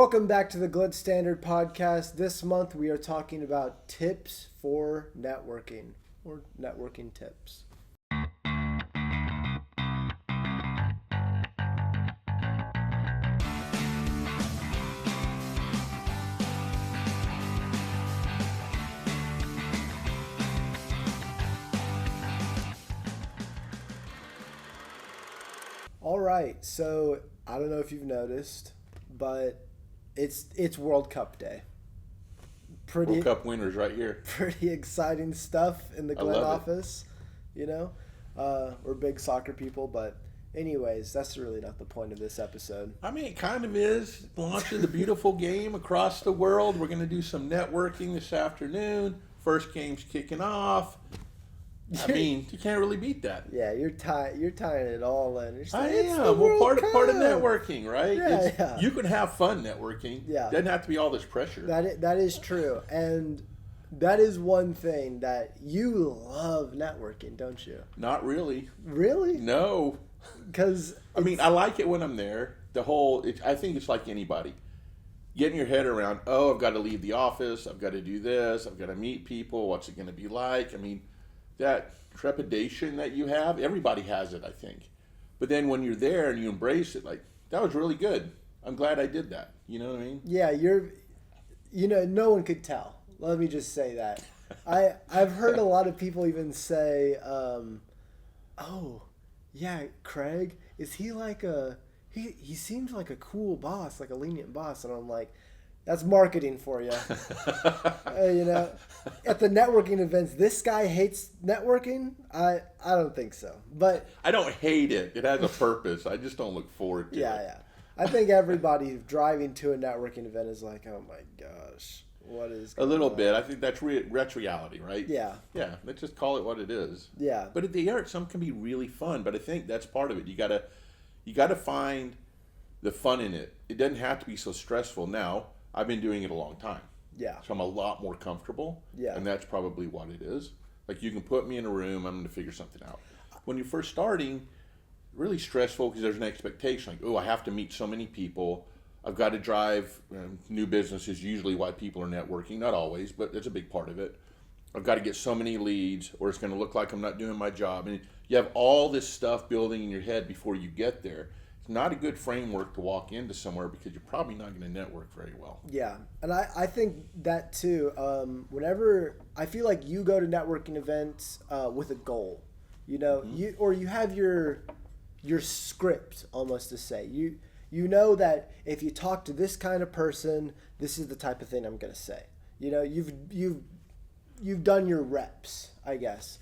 Welcome back to the Glint Standard Podcast. This month we are talking about tips for networking, or networking tips. All right, so I don't know if you've noticed, but it's World Cup Day. World Cup winners right here. Pretty exciting stuff in the Glint office. You know, we're big soccer people, but anyways, that's really not the point of this episode. I mean, it kind of is. Launching the beautiful game across the world. We're going to do some networking this afternoon. First game's kicking off. I mean, you can't really beat that. Yeah, you're tying it all in. I am. Well, part of networking, right? Yeah. You can have fun networking. Yeah. Doesn't have to be all this pressure. That is true. And that is one thing that you love networking, don't you? Not really. Really? No. Because I mean, I like it when I'm there. I think it's like anybody. Getting your head around, I've got to leave the office. I've got to do this. I've got to meet people. What's it going to be like? I mean, that trepidation that you have, everybody has it, I think. But then when you're there and you embrace it, like, that was really good. I'm glad I did that. You know what I mean? Yeah, no one could tell. Let me just say that. I've heard a lot of people even say, oh, yeah, Craig, is he like he seems like a cool boss, like a lenient boss. And I'm like, that's marketing for you. At the networking events, this guy hates networking. I don't think so. But I don't hate it. It has a purpose. I just don't look forward to it. Yeah. I think everybody driving to a networking event is like, oh my gosh, what is going on? A little bit. I think that's reality, right? Yeah. Yeah. Let's just call it what it is. Yeah. But at the art, some can be really fun. But I think that's part of it. You gotta find the fun in it. It doesn't have to be so stressful. Now, I've been doing it a long time. Yeah. So I'm a lot more comfortable. Yeah. And that's probably what it is. Like, you can put me in a room, I'm going to figure something out. When you're first starting, really stressful because there's an expectation. Like, I have to meet so many people. I've got to drive. New business is usually why people are networking. Not always, but it's a big part of it. I've got to get so many leads or it's going to look like I'm not doing my job. And you have all this stuff building in your head before you get there. Not a good framework to walk into somewhere because you're probably not going to network very well. Yeah, and I think that too. Whenever I feel like you go to networking events with a goal, you have your script almost to say. You know that if you talk to this kind of person, this is the type of thing I'm going to say. You've done your reps, I guess.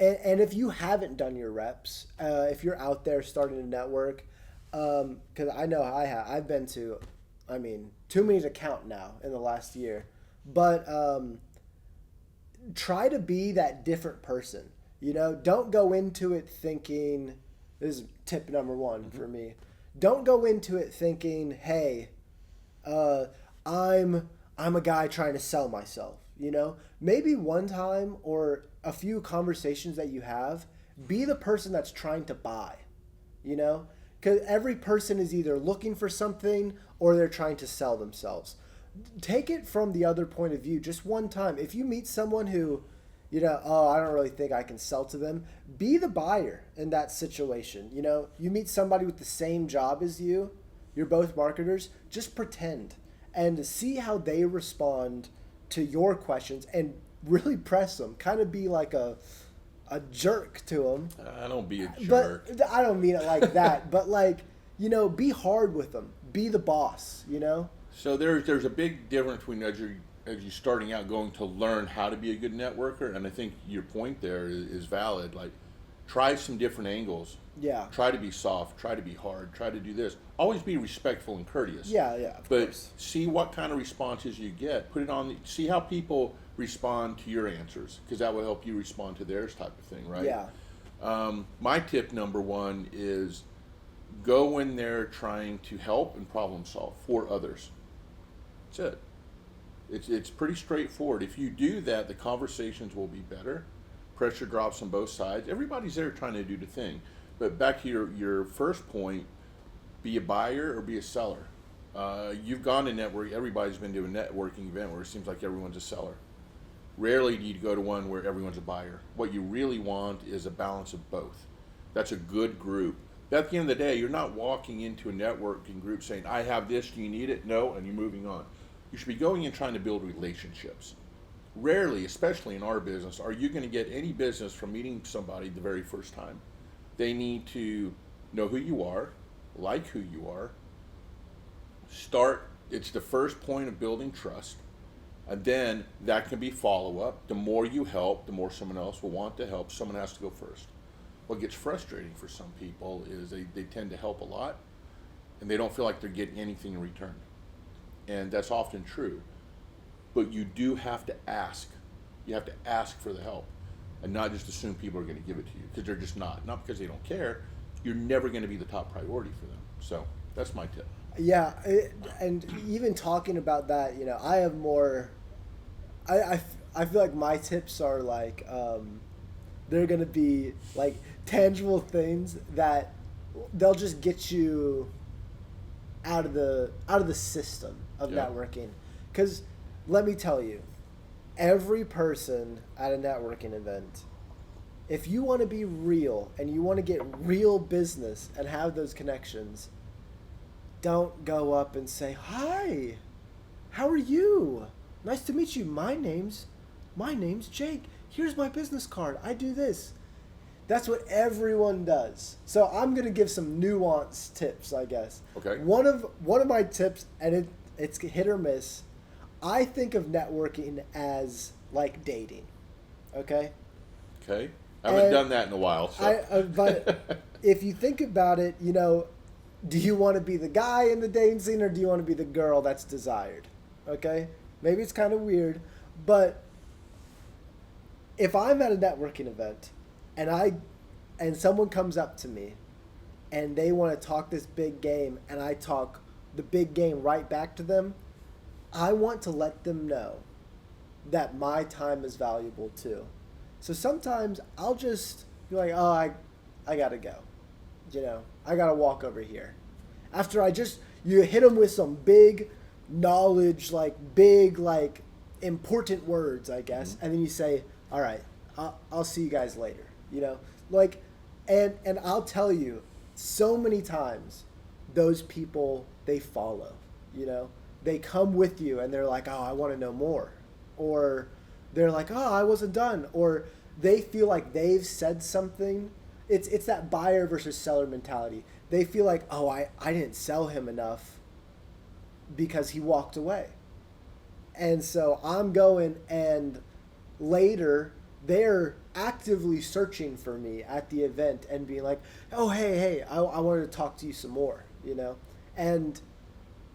And if you haven't done your reps, if you're out there starting to network, because I know I have. I've been to, too many to count now in the last year. But try to be that different person. Don't go into it thinking, this is tip number one for me. Don't go into it thinking, hey, I'm a guy trying to sell myself. Maybe one time or a few conversations that you have, be the person that's trying to buy, because every person is either looking for something or they're trying to sell themselves. Take it from the other point of view. Just one time, if you meet someone who, I don't really think I can sell to them, be the buyer in that situation. You meet somebody with the same job as you're both marketers, just pretend and see how they respond to your questions and really press them. Kind of be like a jerk to them. I don't be a jerk. But I don't mean it like that. But be hard with them. Be the boss. So there's a big difference between as you're starting out going to learn how to be a good networker, and I think your point there is valid. Like, try some different angles. Yeah. Try to be soft. Try to be hard. Try to do this. Always be respectful and courteous. Yeah, of course. But see what kind of responses you get. Put it on. See how people respond to your answers, because that will help you respond to theirs, type of thing, right? Yeah. My tip number one is go in there trying to help and problem solve for others. That's it. It's pretty straightforward. If you do that, the conversations will be better. Pressure drops on both sides. Everybody's there trying to do the thing. But back to your first point, be a buyer or be a seller. You've gone to network. Everybody's been to a networking event where it seems like everyone's a seller. Rarely do you go to one where everyone's a buyer. What you really want is a balance of both. That's a good group. But at the end of the day, you're not walking into a networking group saying, I have this, do you need it? No, and you're moving on. You should be going and trying to build relationships. Rarely, especially in our business, are you going to get any business from meeting somebody the very first time. They need to know who you are, like who you are. It's the first point of building trust. And then that can be follow-up. The more you help, the more someone else will want to help. Someone has to go first. What gets frustrating for some people is they tend to help a lot, and they don't feel like they're getting anything in return. And that's often true. But you do have to ask. You have to ask for the help, and not just assume people are going to give it to you, because they're just not. Not because they don't care. You're never going to be the top priority for them. So that's my tip. Yeah, and even talking about that, I have more. I feel like my tips are like they're gonna be like tangible things that they'll just get you out of the system of networking. Because let me tell you, every person at a networking event, if you want to be real and you want to get real business and have those connections, don't go up and say, "Hi, how are you? Nice to meet you. My name's Jake. Here's my business card. I do this." That's what everyone does. So I'm gonna give some nuanced tips, I guess. Okay. One of my tips, and it's hit or miss. I think of networking as like dating. Okay. Okay. I haven't done that in a while. So. But if you think about it, do you want to be the guy in the dating scene, or do you want to be the girl that's desired? Okay? Maybe it's kind of weird, but if I'm at a networking event and someone comes up to me and they want to talk this big game and I talk the big game right back to them, I want to let them know that my time is valuable too. So sometimes I'll just be like, "Oh, I got to go. I got to walk over here." After you hit them with some big knowledge, big important words, I guess. Mm-hmm. And then you say, "All right, I'll see you guys later." And I'll tell you, so many times those people, they follow, they come with you and they're like, "Oh, I want to know more." Or they're like, "Oh, I wasn't done." Or they feel like they've said something. It's that buyer versus seller mentality. They feel like, "Oh, I didn't sell him enough because he walked away." And so I'm going, and later they're actively searching for me at the event and being like, "Oh, hey, I wanted to talk to you some more," And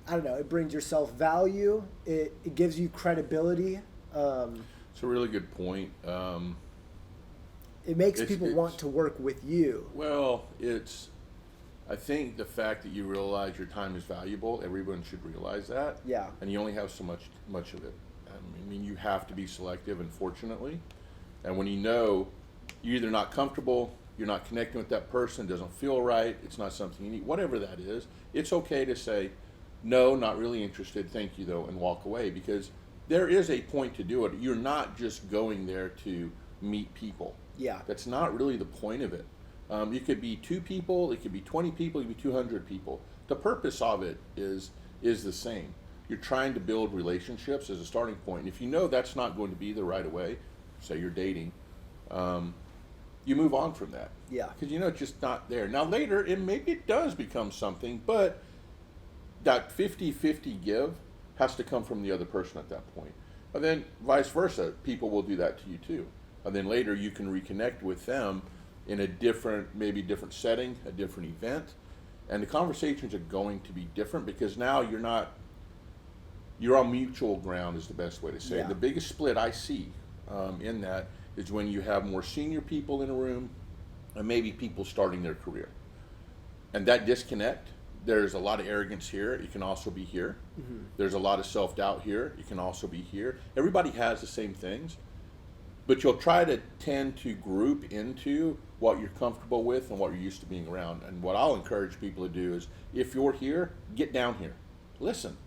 I don't know, it brings your self-value. It gives you credibility. It's a really good point. It makes people want to work with you. Well, I think the fact that you realize your time is valuable, everyone should realize that. Yeah. And you only have so much of it. I mean, you have to be selective, unfortunately. And when you're either not comfortable, you're not connecting with that person, doesn't feel right, it's not something you need, whatever that is, it's okay to say, "No, not really interested, thank you though," and walk away, because there is a point to do it. You're not just going there to meet people. Yeah. That's not really the point of it. It could be 2 people, it could be 20 people, it could be 200 people. The purpose of it is the same. You're trying to build relationships as a starting point. And if you know that's not going to be there right away, say you're dating, you move on from that. Yeah. Because it's just not there. Now later, maybe it does become something, but that 50-50 give has to come from the other person at that point. And then vice versa, people will do that to you too. And then later you can reconnect with them in a different setting, a different event. And the conversations are going to be different, because now you're on mutual ground is the best way to say it. The biggest split I see in that is when you have more senior people in a room and maybe people starting their career. And that disconnect, there's a lot of arrogance here. It can also be here. Mm-hmm. There's a lot of self-doubt here. It can also be here. Everybody has the same things, but you'll try to tend to group into what you're comfortable with and what you're used to being around. And what I'll encourage people to do is, if you're here, get down here. listen.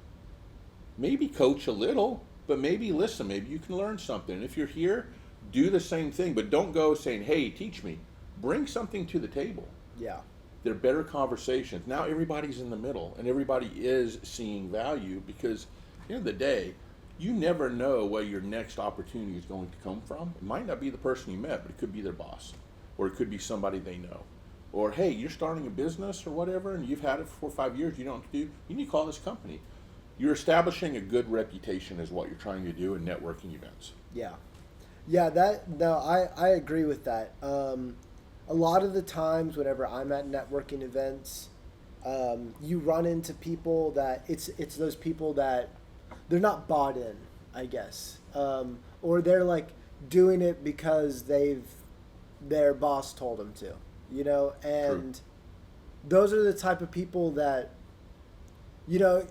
Maybe coach a little, but maybe listen. Maybe you can learn something. And if you're here, do the same thing, but don't go saying, hey, teach me. Bring something to the table. Yeah. They're better conversations. Now everybody's in the middle, and everybody is seeing value, because at the end of the day, you never know where your next opportunity is going to come from. It might not be the person you met, but it could be their boss, or it could be somebody they know. Or, hey, you're starting a business or whatever, and you've had it for 4 or 5 years, you don't know what to do, you need to call this company. You're establishing a good reputation is what you're trying to do in networking events. Yeah. Yeah, I agree with that. A lot of the times whenever I'm at networking events, you run into people that it's those people that they're not bought in, I guess. Or they're like doing it because their boss told them to, you know, and True. those are the type of people that, you know,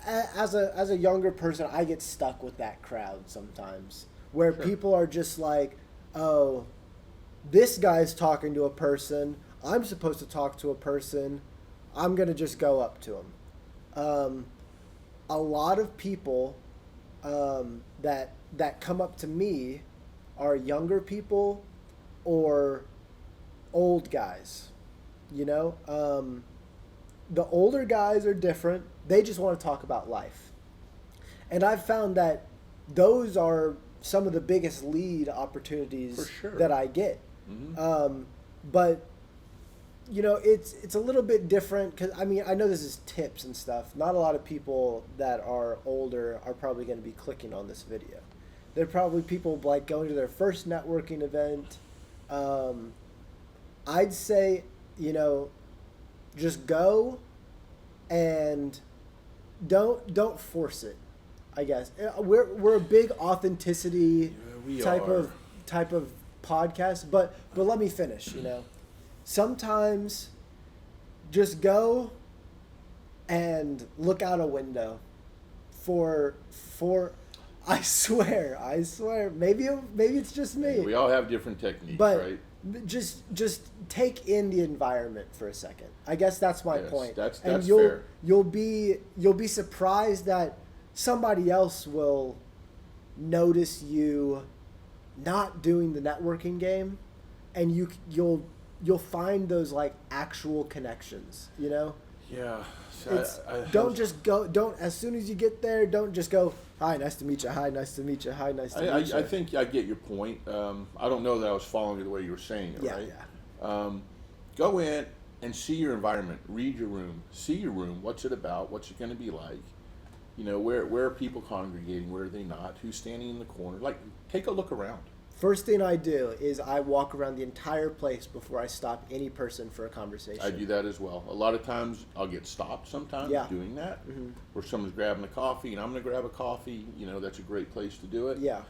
as a younger person, I get stuck with that crowd sometimes, where Sure. people are just like, oh, this guy's talking to a person, I'm supposed to talk to a person, I'm going to just go up to him. A lot of people that come up to me are younger people or old guys, you know? The older guys are different. They just want to talk about life. And I've found that those are some of the biggest lead opportunities For sure. that I get. Mm-hmm. But, you know, it's a little bit different because, I mean, I know this is tips and stuff. Not a lot of people that are older are probably going to be clicking on this video. They're probably people like going to their first networking event. I'd say, you know, just go and don't force it, I guess. We're a big authenticity type of podcast, but let me finish, you know. Sometimes just go and look out a window for I swear, maybe it's just me. We all have different techniques, But right? just take in the environment for a second. I guess that's my Yes, point. that's and fair. You'll be surprised that somebody else will notice you not doing the networking game, and you'll find those like actual connections, you know? Yeah. It's, don't as soon as you get there, don't just go, hi, nice to meet you, hi, nice to meet you, hi, nice to meet you. I think I get your point. I don't know that I was following the way you were saying it, right? Yeah. Go in and see your environment, read your room, see your room, what's it about, what's it going to be like, you know, where are people congregating, where are they not, who's standing in the corner, like, take a look around. First thing I do is I walk around the entire place before I stop any person for a conversation. I do that as well. A lot of times I'll get stopped sometimes doing that, where someone's grabbing a coffee and I'm going to grab a coffee. You know, that's a great place to do it. Yeah.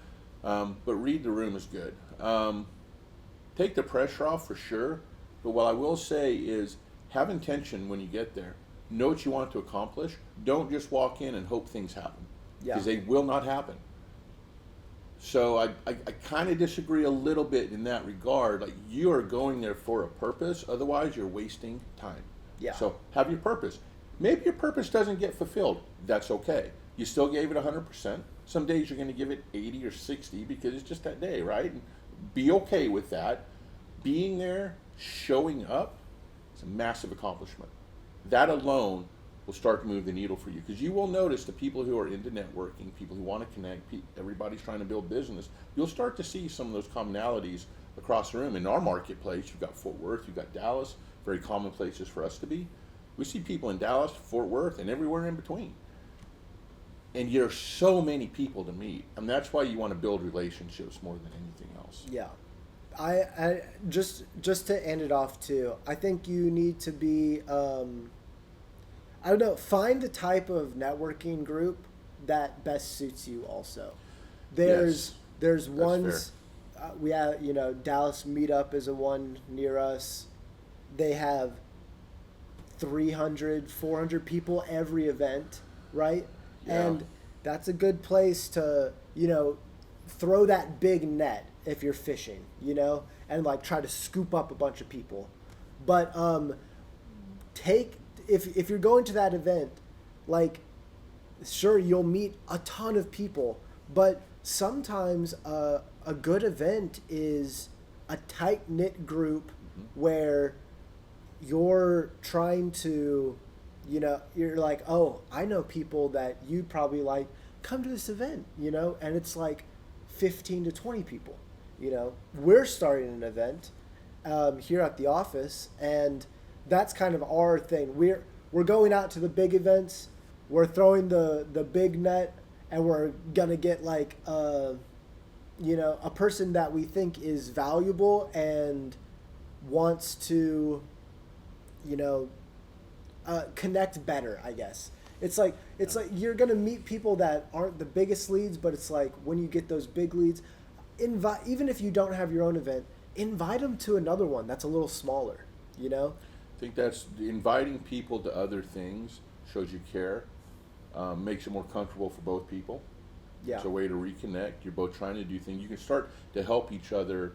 But read the room is good. Take the pressure off for sure. But what I will say is have intention when you get there. Know what you want to accomplish. Don't just walk in and hope things happen. Yeah. Because they will not happen. So I kind of disagree a little bit in that regard. Like, you are going there for a purpose, otherwise you're wasting time. Yeah. So have your purpose. Maybe your purpose doesn't get fulfilled. That's okay. You still gave it 100%. Some days you're going to give it 80 or 60 because it's just that day, right? And be okay with that. Being there, showing up, it's a massive accomplishment. That alone will start to move the needle for you, because you will notice the people who are into networking, people who want to connect, everybody's trying to build business. You'll start to see some of those commonalities across the room. In our marketplace, you've got Fort Worth, you've got Dallas, very common places for us to be. We see people in Dallas, Fort Worth, and everywhere in between. And there's so many people to meet, and that's why you want to build relationships more than anything else. Yeah. I just to end it off too, I think you need to be I don't know, find the type of networking group that best suits you also. There's ones we have, you know, Dallas Meetup is a one near us. They have 300, 400 people every event, right? Yeah. And that's a good place to, you know, throw that big net if you're fishing, you know, and like try to scoop up a bunch of people. But if you're going to that event, like, sure, you'll meet a ton of people, but sometimes a good event is a tight-knit group where you're trying to, you're like, oh, I know people that you'd probably like, come to this event, and it's like 15 to 20 people. We're starting an event here at the office, and that's kind of our thing. We're going out to the big events, we're throwing the big net, and we're gonna get like a person that we think is valuable and wants to connect better, I guess. It's like you're gonna meet people that aren't the biggest leads, but it's like when you get those big leads, even if you don't have your own event, invite them to another one that's a little smaller. I think that's inviting people to other things shows you care, makes it more comfortable for both people. Yeah. It's a way to reconnect. You're both trying to do things. You can start to help each other,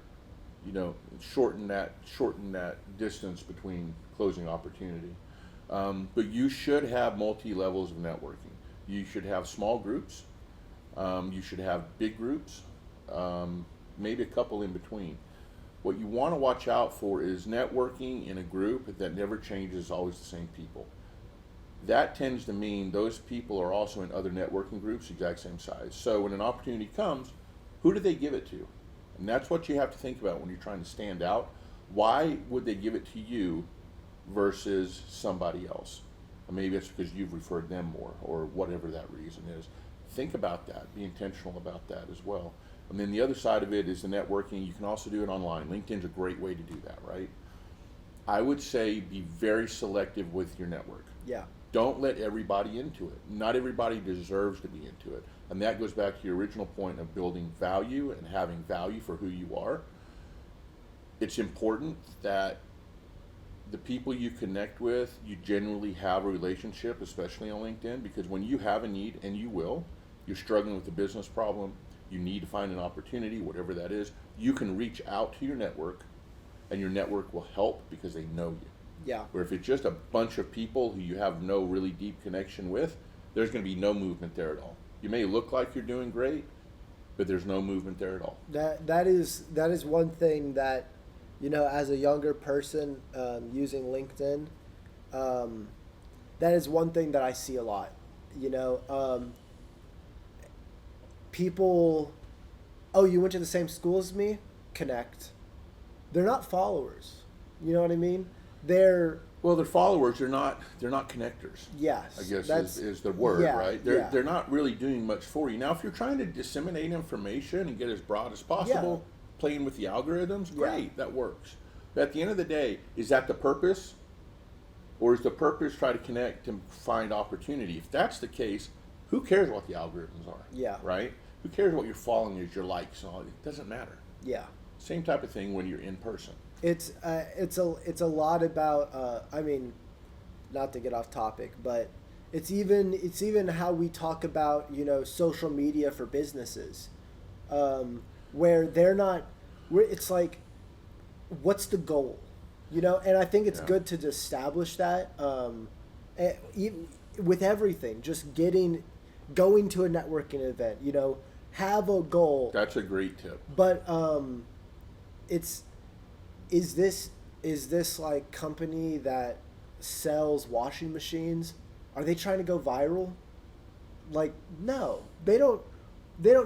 shorten that distance between closing opportunity. But you should have multi-levels of networking. You should have small groups. You should have big groups, maybe a couple in between. What you want to watch out for is networking in a group that never changes, always the same people. That tends to mean those people are also in other networking groups, exact same size. So when an opportunity comes, who do they give it to? And that's what you have to think about when you're trying to stand out. Why would they give it to you versus somebody else? Or maybe it's because you've referred them more, or whatever that reason is. Think about that. Be intentional about that as well. And then the other side of it is the networking. You can also do it online. LinkedIn's a great way to do that, right? I would say be very selective with your network. Yeah. Don't let everybody into it. Not everybody deserves to be into it. And that goes back to your original point of building value and having value for who you are. It's important that the people you connect with, you generally have a relationship, especially on LinkedIn, because when you have a need, and you will, you're struggling with a business problem, you need to find an opportunity, whatever that is, you can reach out to your network, and your network will help because they know you. Yeah. Where if it's just a bunch of people who you have no really deep connection with, there's going to be no movement there at all. You may look like you're doing great, but there's no movement there at all. That is one thing that, as a younger person using LinkedIn, that is one thing that I see a lot. People, oh, you went to the same school as me? Connect. They're not followers. You know what I mean? They're followers. They're not connectors. Yes, I guess is the word, yeah, right? They're not really doing much for you. Now, if you're trying to disseminate information and get as broad as possible, playing with the algorithms, great, that works. But at the end of the day, is that the purpose, or is the purpose try to connect and find opportunity? If that's the case, who cares what the algorithms are? Yeah. Right? Who cares what you're following is your likes and all? It doesn't matter. Yeah. Same type of thing when you're in person. It's a lot about not to get off topic, but it's even how we talk about social media for businesses, where it's like, what's the goal, and I think it's good to establish that with everything, just going to a networking event, have a goal. That's a great tip. But is this like company that sells washing machines? Are they trying to go viral? Like, no, they don't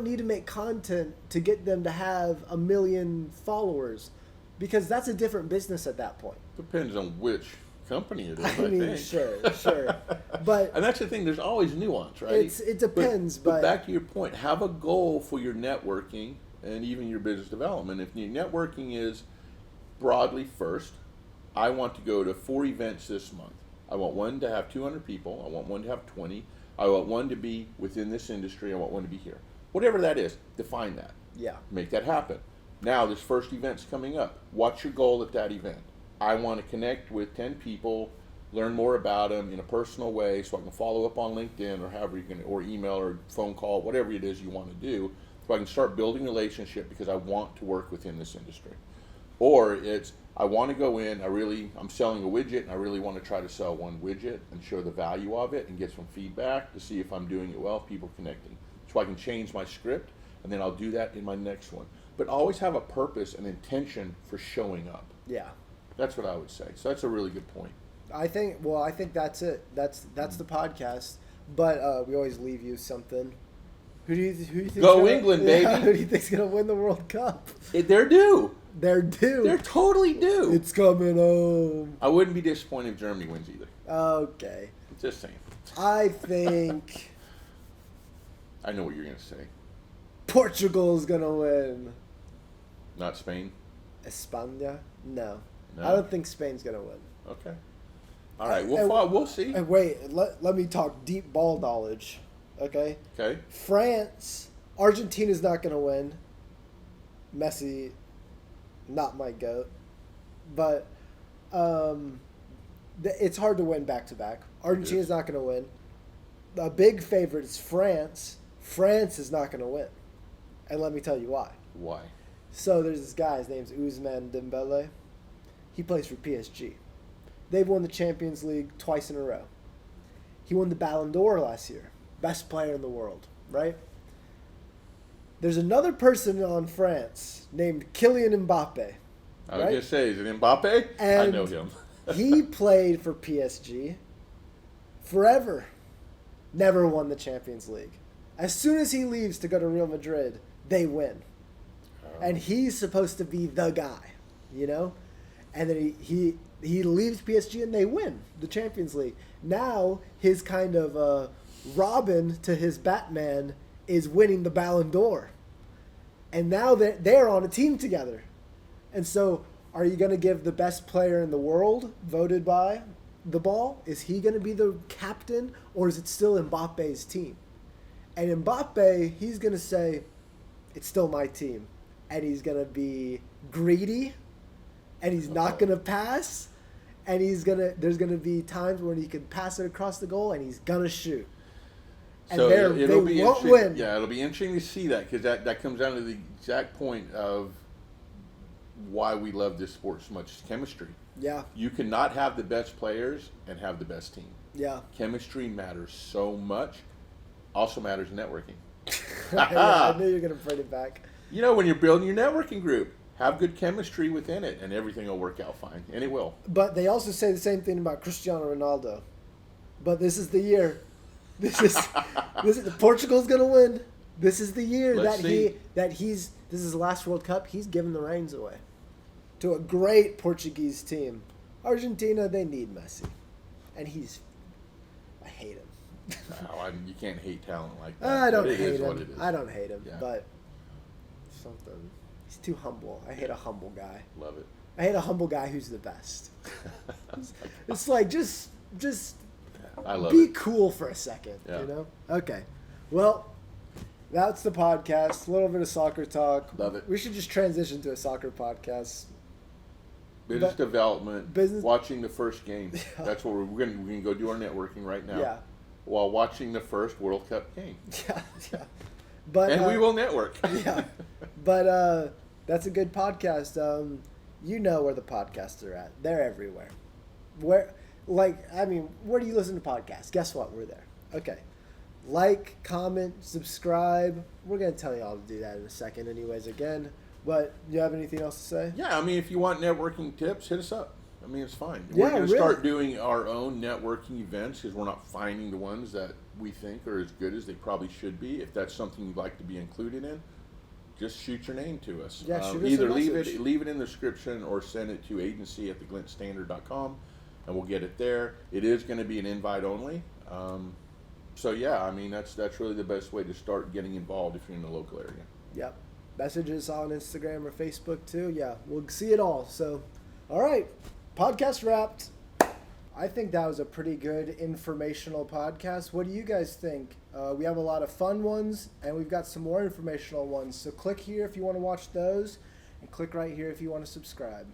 need to make content to get them to have 1 million followers, because that's a different business at that point. Depends on which company it is. I mean, think. sure, but and that's the thing. There's always nuance, right? It depends, but back to your point, have a goal for your networking and even your business development. If your networking is broadly first, I want to go to 4 events this month. I want one to have 200 people. I want one to have 20. I want one to be within this industry. I want one to be here. Whatever that is, define that. Yeah. Make that happen. Now, this first event's coming up. What's your goal at that event? I want to connect with 10 people, learn more about them in a personal way so I can follow up on LinkedIn or however you can, or email or phone call, whatever it is you want to do, so I can start building a relationship because I want to work within this industry. Or it's, I want to go in, I'm selling a widget, and I really want to try to sell one widget and show the value of it and get some feedback to see if I'm doing it well, if people connecting. So I can change my script, and then I'll do that in my next one. But always have a purpose and intention for showing up. Yeah. That's what I would say. So that's a really good point. I think that's it. That's the podcast. But we always leave you something. Who do you think? Go England, baby! Yeah, who do you think's gonna win the World Cup? They're due. They're due. They're totally due. It's coming home. I wouldn't be disappointed if Germany wins either. Okay. Just saying. I think I know what you're gonna say. Portugal's gonna win. Not Spain. España? No. No? I don't think Spain's gonna win. Okay. All right. We'll see. And wait, let me talk deep ball knowledge. Okay. Okay. France, Argentina's not gonna win. Messi, not my goat, but it's hard to win back to back. Argentina's not gonna win. A big favorite is France. France is not gonna win, and let me tell you why. Why? So there's this guy. His name's Ousmane Dembele. He plays for PSG. They've won the Champions League twice in a row. He won the Ballon d'Or last year. Best player in the world, right? There's another person on France named Kylian Mbappe. I was going to say, is it Mbappe? And I know him. he played for PSG forever. Never won the Champions League. As soon as he leaves to go to Real Madrid, they win. And he's supposed to be the guy, you know? And then he leaves PSG and they win the Champions League. Now his kind of Robin to his Batman is winning the Ballon d'Or. And now they're on a team together. And so are you going to give the best player in the world voted by the ball? Is he going to be the captain, or is it still Mbappe's team? And Mbappe, he's going to say, it's still my team. And he's going to be greedy, and he's not going to pass, and there's going to be times when he can pass it across the goal, and he's going to shoot. And So they won't win. Yeah, it'll be interesting to see that, because that comes down to the exact point of why we love this sport so much, is chemistry. Yeah, You cannot have the best players and have the best team. yeah. Chemistry matters so much. Also matters networking. I knew you were going to bring it back. You know, when you're building your networking group, have good chemistry within it, and everything will work out fine. And it will. But they also say the same thing about Cristiano Ronaldo. But this is the year. This is Portugal's going to win. This is the year Let's see. this is his last World Cup. He's giving the reins away to a great Portuguese team. Argentina, they need Messi, and I hate him. Wow, you can't hate talent like that. I don't But it hate is him. what it is. I don't hate him, Yeah. but something. He's too humble. I hate a humble guy. Love it. I hate a humble guy who's the best. It's like just I love be it. cool for a second, Yeah. you know? Okay. Well, that's the podcast. A little bit of soccer talk. Love it. We should just transition to a soccer podcast. Business development, business- watching the first game. Yeah. That's what we're going to go do our networking right now. Yeah. While watching the first World Cup game. Yeah, yeah. But And we will network. Yeah. But that's a good podcast. You know where the podcasts are at. They're everywhere. Where do you listen to podcasts? Guess what? We're there. Okay. Like, comment, subscribe. We're going to tell you all to do that in a second anyways again. But do you have anything else to say? Yeah, I mean, if you want networking tips, hit us up. I mean, it's fine. Yeah, We're going to really. start doing our own networking events because we're not finding the ones that we think are as good as they probably should be. If that's something you'd like to be included in, just shoot your name to us. Yeah, shoot us a either message. leave it in the description or send it to agency@theglintstandard.com, and we'll get it there. It is going to be an invite only. So yeah, I mean that's really the best way to start getting involved if you're in the local area. Yep. Message us on Instagram or Facebook too. Yeah, we'll see it all. So, all right. Podcast wrapped. I think that was a pretty good informational podcast. What do you guys think? We have a lot of fun ones, and we've got some more informational ones. So click here if you want to watch those, and click right here if you want to subscribe.